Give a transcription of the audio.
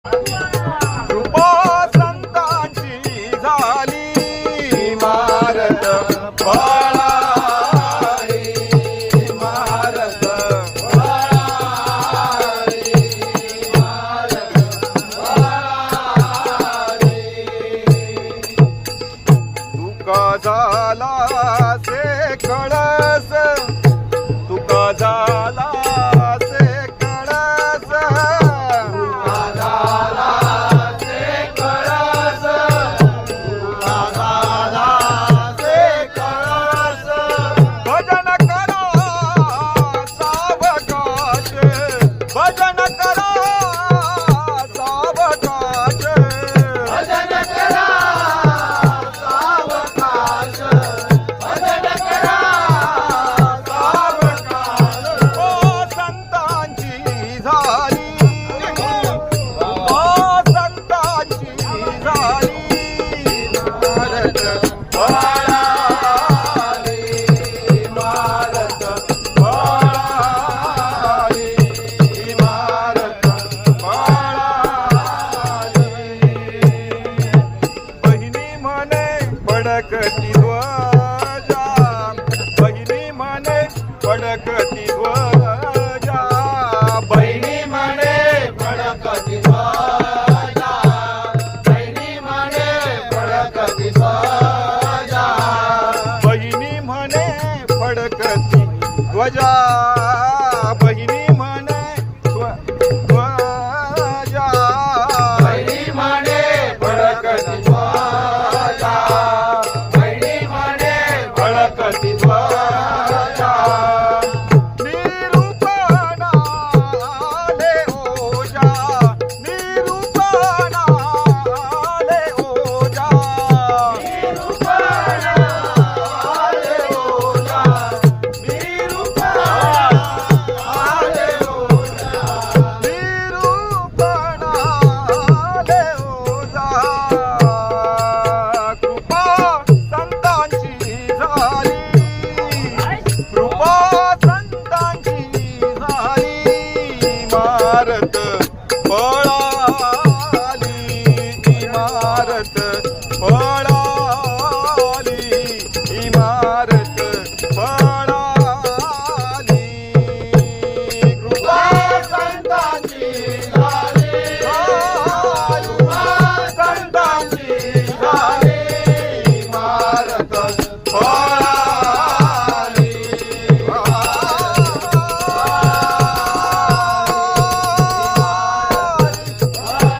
कृपा संतांची झाली मारत पळाली, मारत पळाली, मारत पळाली. तुका झाला से कळस, तुका झाला से कळस, तुका झाला से कळस, तुका झाला से कळस. भजन करा सावकाश, भजन करा सावकाश, भजन करा सावकाश, भजन करा सावकाश. ओ संतांची झाली, ओ संतांची झाली मारत पळाली, मारत पळाली, मारत पळाली. बहिणी म्हणे फडकती ध्वजा, बहिणी म्हणे फडकती ध्वजा, बहिणी म्हणे फडकती ध्वजा.